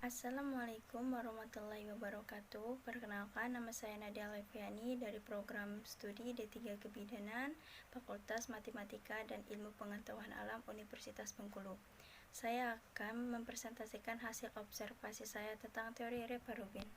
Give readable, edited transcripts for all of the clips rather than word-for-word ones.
Assalamualaikum warahmatullahi wabarakatuh. Perkenalkan, nama saya Nadia Leviani dari program studi D3 Kebidanan, Fakultas Matematika dan Ilmu Pengetahuan Alam Universitas Bengkulu. Saya akan mempresentasikan hasil observasi saya tentang teori Repa-Rubin.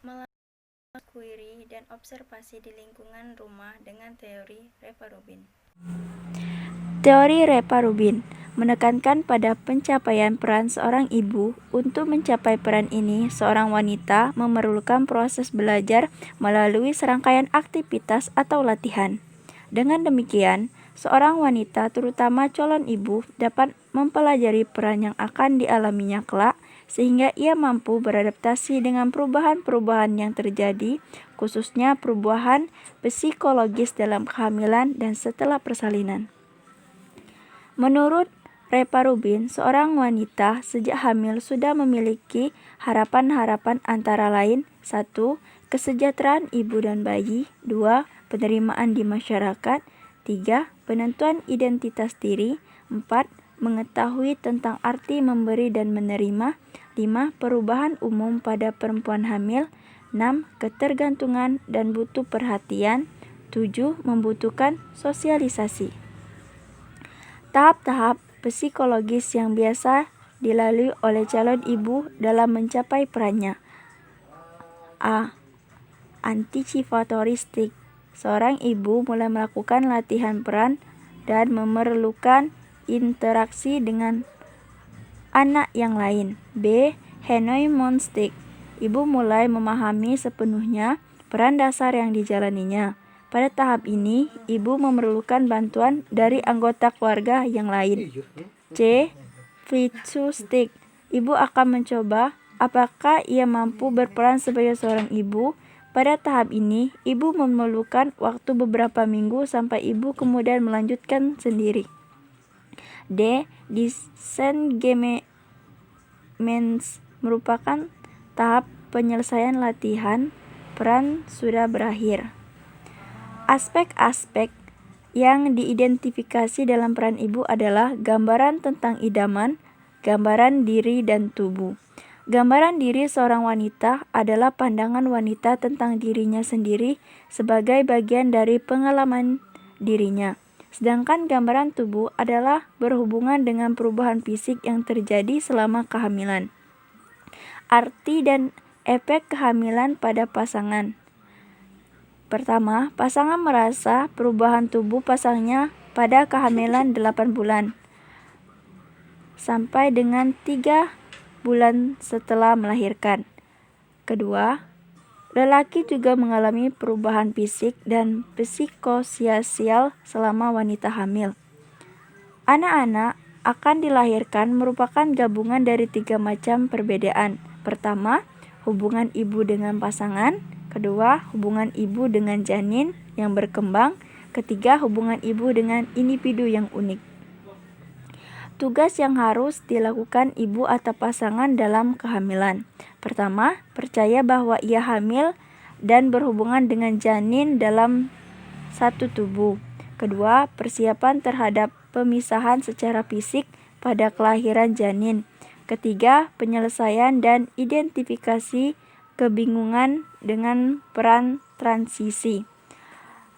Melakukan kuiri dan observasi di lingkungan rumah dengan teori Repa-Rubin. Teori Repa-Rubin menekankan pada pencapaian peran seorang ibu. Untuk mencapai peran ini, seorang wanita memerlukan proses belajar melalui serangkaian aktivitas atau latihan. Dengan demikian, seorang wanita, terutama calon ibu, dapat mempelajari peran yang akan dialaminya kelak, sehingga ia mampu beradaptasi dengan perubahan-perubahan yang terjadi, khususnya perubahan psikologis dalam kehamilan dan setelah persalinan. Menurut Repa-Rubin, seorang wanita sejak hamil sudah memiliki harapan-harapan antara lain 1. Kesejahteraan ibu dan bayi. 2. Penerimaan di masyarakat. 3. Penentuan identitas diri. 4. Mengetahui tentang arti memberi dan menerima. 5. Perubahan umum pada perempuan hamil. 6. Ketergantungan dan butuh perhatian. 7. Membutuhkan sosialisasi. Tahap-tahap psikologis yang biasa dilalui oleh calon ibu dalam mencapai perannya. A. Antisipatoristik. Seorang ibu mulai melakukan latihan peran dan memerlukan interaksi dengan anak yang lain. B. Henoimonistik. Ibu mulai memahami sepenuhnya peran dasar yang dijalaninya. Pada tahap ini, ibu memerlukan bantuan dari anggota keluarga yang lain. C. Fitsustik. Ibu akan mencoba apakah ia mampu berperan sebagai seorang ibu. Pada tahap ini, ibu memerlukan waktu beberapa minggu sampai ibu kemudian melanjutkan sendiri. D. Disengagement merupakan tahap penyelesaian latihan peran sudah berakhir. Aspek-aspek yang diidentifikasi dalam peran ibu adalah gambaran tentang idaman, gambaran diri dan tubuh. Gambaran diri seorang wanita adalah pandangan wanita tentang dirinya sendiri sebagai bagian dari pengalaman dirinya. Sedangkan gambaran tubuh adalah berhubungan dengan perubahan fisik yang terjadi selama kehamilan. Arti dan efek kehamilan pada pasangan. Pertama, pasangan merasa perubahan tubuh pasangannya pada kehamilan 8 bulan sampai dengan 3 bulan setelah melahirkan. Kedua, lelaki juga mengalami perubahan fisik dan psikososial selama wanita hamil. Anak-anak akan dilahirkan merupakan gabungan dari 3 macam perbedaan. Pertama, hubungan ibu dengan pasangan. Kedua, hubungan ibu dengan janin yang berkembang. Ketiga, hubungan ibu dengan individu yang unik. Tugas yang harus dilakukan ibu atau pasangan dalam kehamilan. Pertama, percaya bahwa ia hamil dan berhubungan dengan janin dalam satu tubuh. Kedua, persiapan terhadap pemisahan secara fisik pada kelahiran janin. Ketiga, penyelesaian dan identifikasi kebingungan dengan peran transisi.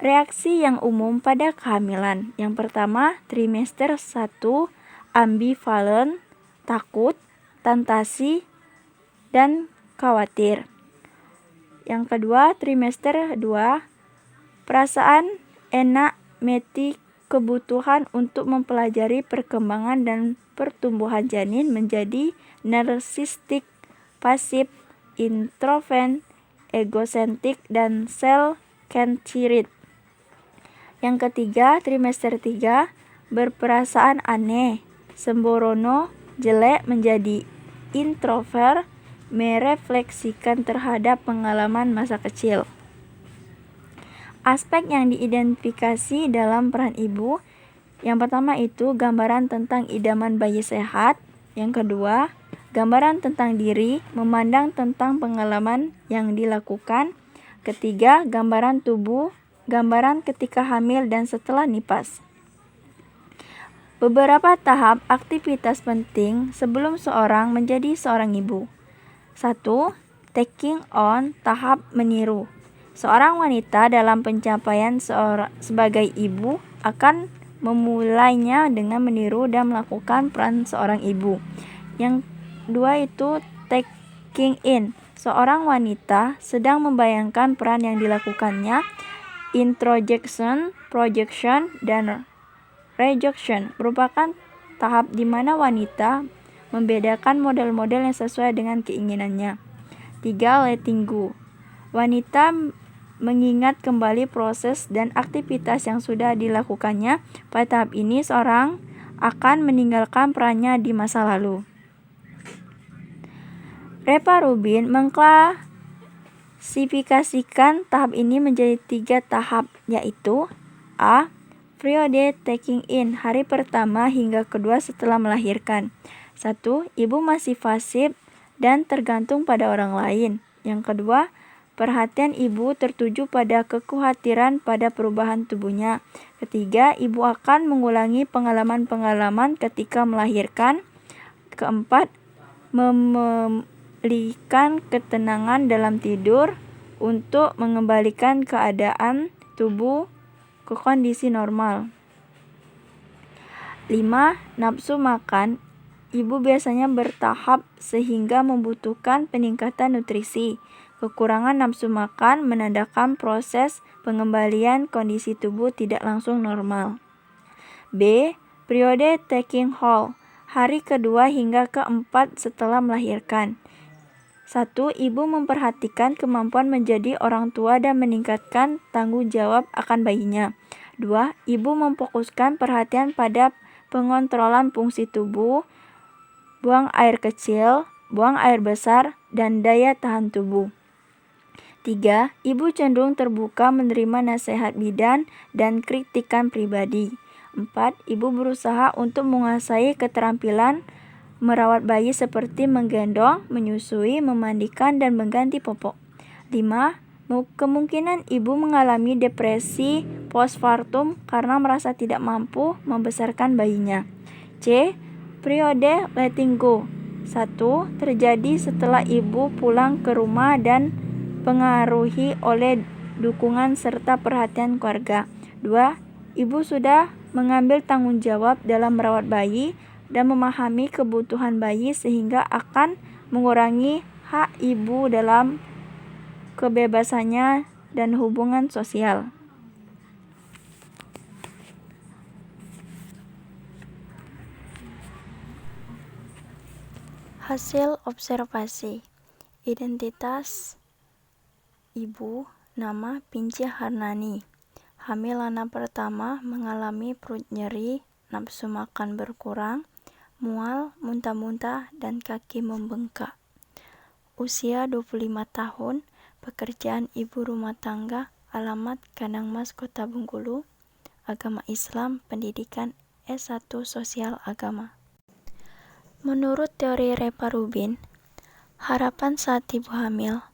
Reaksi yang umum pada kehamilan. Yang pertama, trimester 1, ambivalen, takut, tantasi, dan khawatir. Yang kedua, trimester 2, perasaan enak, meti, kebutuhan untuk mempelajari perkembangan dan pertumbuhan janin menjadi narsistik, pasif, introvert, egosentrik, dan self-centered. Yang ketiga, trimester 3, berperasaan aneh, sembrono, jelek menjadi introvert, merefleksikan terhadap pengalaman masa kecil. Aspek yang diidentifikasi dalam peran ibu. Yang pertama itu gambaran tentang idaman bayi sehat. Yang kedua, gambaran tentang diri, memandang tentang pengalaman yang dilakukan. Ketiga, gambaran tubuh, gambaran ketika hamil dan setelah nifas. Beberapa tahap aktivitas penting sebelum seorang menjadi seorang ibu. 1. Taking on, tahap meniru. Seorang wanita dalam pencapaian sebagai ibu akan memulainya dengan meniru dan melakukan peran seorang ibu. Yang kedua itu taking in. Seorang wanita sedang membayangkan peran yang dilakukannya. Introjection, projection, dan rejection merupakan tahap di mana wanita membedakan model-model yang sesuai dengan keinginannya. 3. Letting go. Wanita mengingat kembali proses dan aktivitas yang sudah dilakukannya. Pada tahap ini, seorang akan meninggalkan perannya di masa lalu. Repa Rubin mengklasifikasikan tahap ini menjadi 3 tahap, yaitu A. Periode taking in, hari pertama hingga kedua setelah melahirkan. 1. Ibu masih pasif dan tergantung pada orang lain. Yang kedua, perhatian ibu tertuju pada kekhawatiran pada perubahan tubuhnya. Ketiga, ibu akan mengulangi pengalaman-pengalaman ketika melahirkan. Keempat, memulihkan ketenangan dalam tidur untuk mengembalikan keadaan tubuh ke kondisi normal. 5. Nafsu makan. Ibu biasanya bertahap sehingga membutuhkan peningkatan nutrisi. Kekurangan nafsu makan menandakan proses pengembalian kondisi tubuh tidak langsung normal. B. Periode taking hold, hari kedua hingga keempat setelah melahirkan. 1. Ibu memperhatikan kemampuan menjadi orang tua dan meningkatkan tanggung jawab akan bayinya. 2. Ibu memfokuskan perhatian pada pengontrolan fungsi tubuh, buang air kecil, buang air besar, dan daya tahan tubuh. 3. Ibu cenderung terbuka menerima nasihat bidan dan kritikan pribadi. 4. Ibu berusaha untuk menguasai keterampilan merawat bayi seperti menggendong, menyusui, memandikan, dan mengganti popok. 5. Kemungkinan ibu mengalami depresi postpartum karena merasa tidak mampu membesarkan bayinya. C. Periode letting go. 1. Terjadi setelah ibu pulang ke rumah dan pengaruhi oleh dukungan serta perhatian keluarga. 2. Ibu sudah mengambil tanggung jawab dalam merawat bayi dan memahami kebutuhan bayi sehingga akan mengurangi hak ibu dalam kebebasannya dan hubungan sosial. Hasil observasi. Identitas ibu, nama Pinci Harnani. Hamil anak pertama, mengalami perut nyeri, nafsu makan berkurang, mual, muntah-muntah, dan kaki membengkak. Usia 25 tahun, pekerjaan ibu rumah tangga, alamat Kandangmas, Kota Bengkulu, agama Islam, pendidikan S1 Sosial Agama. Menurut teori Repa Rubin, harapan saat ibu hamil.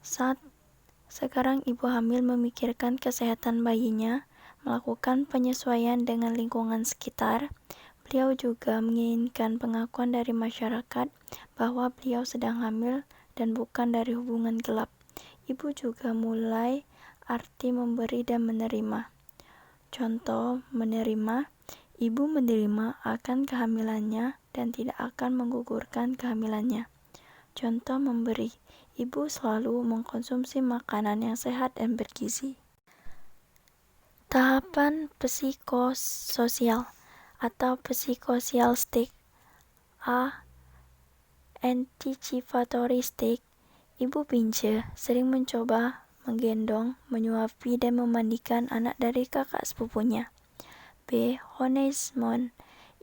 Saat sekarang ibu hamil memikirkan kesehatan bayinya, melakukan penyesuaian dengan lingkungan sekitar. Beliau juga menginginkan pengakuan dari masyarakat bahwa beliau sedang hamil dan bukan dari hubungan gelap. Ibu juga mulai arti memberi dan menerima. Contoh menerima, ibu menerima akan kehamilannya dan tidak akan menggugurkan kehamilannya. Contoh memberi, ibu selalu mengkonsumsi makanan yang sehat dan bergizi. Tahapan psikososial atau psychosocial stage. A. Anticipatory stage. Ibu Pince sering mencoba menggendong, menyuapi, dan memandikan anak dari kakak sepupunya. B. Honeymoon.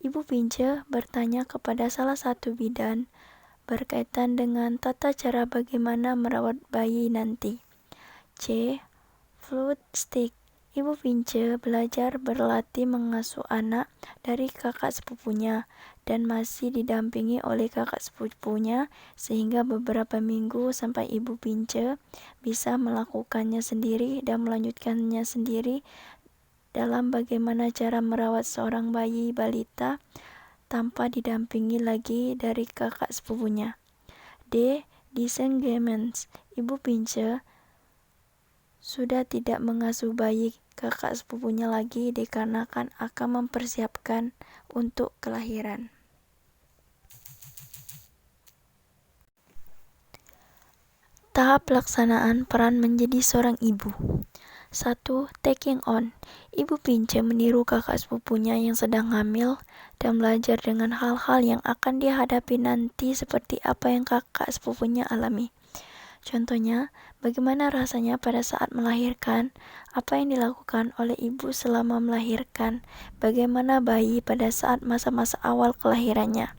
Ibu Pince bertanya kepada salah satu bidan berkaitan dengan tata cara bagaimana merawat bayi nanti. C. Fluid stage. Ibu Pince belajar berlatih mengasuh anak dari kakak sepupunya dan masih didampingi oleh kakak sepupunya sehingga beberapa minggu sampai Ibu Pince bisa melakukannya sendiri dan melanjutkannya sendiri dalam bagaimana cara merawat seorang bayi balita tanpa didampingi lagi dari kakak sepupunya. D. Disengagement. Ibu Pince sudah tidak mengasuh bayi kakak sepupunya lagi dikarenakan akan mempersiapkan untuk kelahiran. Tahap pelaksanaan peran menjadi seorang ibu. 1. Taking on. Ibu Pince meniru kakak sepupunya yang sedang hamil dan belajar dengan hal-hal yang akan dihadapi nanti seperti apa yang kakak sepupunya alami. Contohnya, bagaimana rasanya pada saat melahirkan, apa yang dilakukan oleh ibu selama melahirkan, bagaimana bayi pada saat masa-masa awal kelahirannya.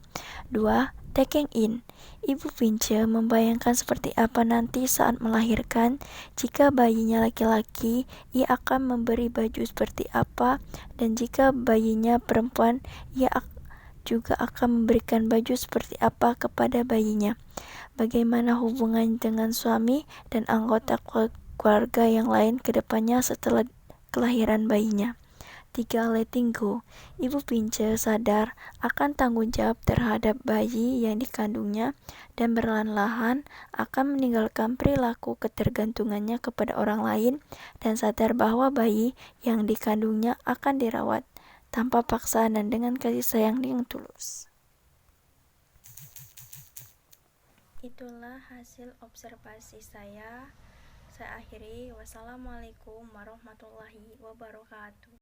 2. Taking in. Ibu Pince membayangkan seperti apa nanti saat melahirkan. Jika bayinya laki-laki, ia akan memberi baju seperti apa, dan jika bayinya perempuan, ia juga akan memberikan baju seperti apa kepada bayinya. Bagaimana hubungan dengan suami dan anggota keluarga yang lain ke depannya setelah kelahiran bayinya. 3. Letting go. Ibu Pince sadar akan tanggung jawab terhadap bayi yang dikandungnya dan perlahan-lahan akan meninggalkan perilaku ketergantungannya kepada orang lain dan sadar bahwa bayi yang dikandungnya akan dirawat tanpa paksaan dan dengan kasih sayang yang tulus. Itulah hasil observasi saya. Saya akhiri. Wassalamualaikum warahmatullahi wabarakatuh.